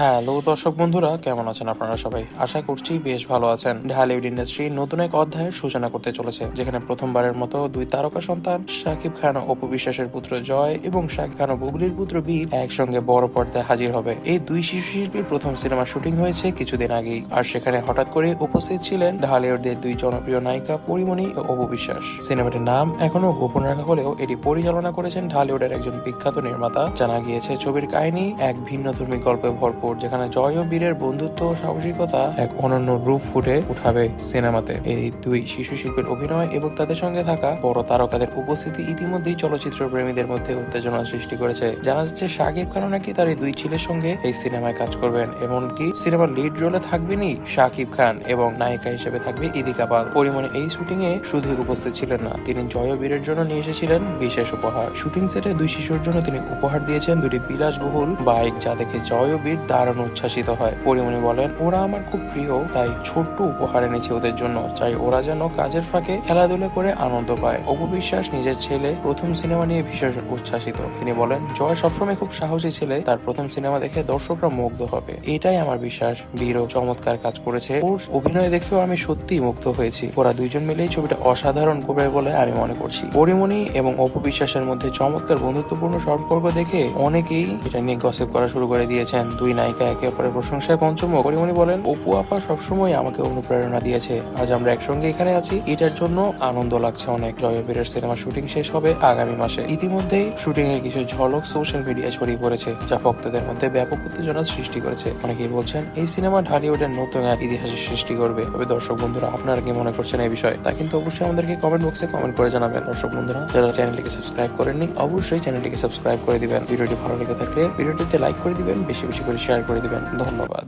Hello দর্শক বন্ধুরা, কেমন আছেন আপনারা সবাই? আশা করছি বেশ ভালো আছেন। ঢালিউড ইন্ডাস্ট্রি নতুন এক অধ্যায়ের সূচনা করতে চলেছে, যেখানে প্রথমবারের মতো দুই তারকা সন্তান শাকিব খান ও অপু বিশ্বাসের পুত্র জয় এবং শাকিব খান ও বুবলির পুত্র বীর একসঙ্গে বড় পর্দায় হাজির হবে। এই দুই শিশু শিল্পীর প্রথম সিনেমা শুটিং হয়েছে কিছুদিন আগেই, আর সেখানে হঠাৎ করে উপস্থিত ছিলেন ঢালিউডের দুই জনপ্রিয় নায়িকা পরিমণি ও অপু বিশ্বাস। সিনেমাটির নাম এখনো গোপন রাখা হলেও এটি পরিচালনা করেছেন ঢালিউডের একজন বিখ্যাত নির্মাতা। জানা গিয়েছে ছবির কাহিনী এক ভিন্নধর্মী গল্পে ভরপুর, যেখানে জয় ও বীরের বন্ধুত্ব ও সাহসিকতা এক অনন্য রূপ ফুটে উঠাবে সিনেমাতে। এই দুই শিশু শিল্পীর অভিনয় এবং তাদের সঙ্গে থাকা বড় তারকাদের উপস্থিতি ইতিমধ্যেই চলচ্চিত্র প্রেমীদের মধ্যে উত্তেজনা সৃষ্টি করেছে। জানা যাচ্ছে শাকিব খানও নাকি তার এই দুই ছেলের সঙ্গে এই সিনেমায় কাজ করবেন। এমনকি সিনেমার লিড রোলে থাকবেনই শাকিব খান এবং নায়িকা হিসেবে থাকবে ইদিকা পাল। পরিমণি এই শুটিং এ শুধু উপস্থিত ছিলেন না, তিনি জয় ও বীরের জন্য নিয়ে এসেছিলেন বিশেষ উপহার। শুটিং সেটে দুই শিশুর জন্য তিনি উপহার দিয়েছেন দুটি বিলাসবহুল বাইক, যা দেখে জয় ও বীর দারুণ উচ্ছ্বাসিত হয়। পরিমণি বলেন, ওরা আমার খুব প্রিয়, তাই ছোট্ট উপহার এনেছি ওদের জন্য, চাই ওরা যেন কাজের ফাঁকে খেলাধুলা করে আনন্দ পায়। অপু বিশ্বাস নিজের ছেলে প্রথম সিনেমা নিয়ে ভীষণ উচ্ছ্বাসিত। তিনি বলেন, জয় সবসময় খুব সাহসী ছেলে, তার প্রথম সিনেমা দেখে দর্শকরা মুগ্ধ হবে, এটাই আমার বিশ্বাস। বীরও চমৎকার কাজ করেছে, ওর অভিনয় দেখেও আমি সত্যিই মুগ্ধ হয়েছি। ওরা দুইজন মিলেই ছবিটা অসাধারণ করবে বলে আমি মনে করছি। পরিমণি এবং অপু বিশ্বাসের মধ্যে চমৎকার বন্ধুত্বপূর্ণ সম্পর্ক দেখে অনেকেই এটা নিয়ে গসিপ করা শুরু করে দিয়েছেন। দুই নায়িকা একে অপরের প্রশংসায় পঞ্চমুখ। পরিমণি বলেন, অপু আপা সবসময় আমাকে অনুপ্রেরণা দিয়েছে, আজ আমরা একসঙ্গে এখানে আছি, এটার জন্য আনন্দ লাগছে অনেক। জয় বীরের সিনেমা শুটিং শেষ হবে আগামী মাসে। ইতিমধ্যেই শুটিং এর কিছু ঝলক সোশ্যাল মিডিয়ায় ছড়িয়ে পড়েছে, যা ভক্তদের মধ্যে ব্যাপক উত্তেজনা সৃষ্টি করেছে। অনেকেই বলছেন এই সিনেমা ঢালিউডের নতুন এক ইতিহাসের সৃষ্টি করবে। তবে দর্শক বন্ধুরা, আপনারা কি মনে করছেন এই বিষয়ে, তা কিন্তু অবশ্যই আমাদেরকে কমেন্ট বক্সে কমেন্ট করে জানাবেন। দর্শক বন্ধুরা, যারা চ্যানেলটিকে সাবস্ক্রাইব করেননি অবশ্যই চ্যানেলটিকে সাবস্ক্রাইব করে দিবেন। ভিডিওটি ভালো লেগে থাকলে ভিডিওটিতে লাইক করে দিবেন, বেশি বেশি করে শেয়ার করে দিবেন। ধন্যবাদ।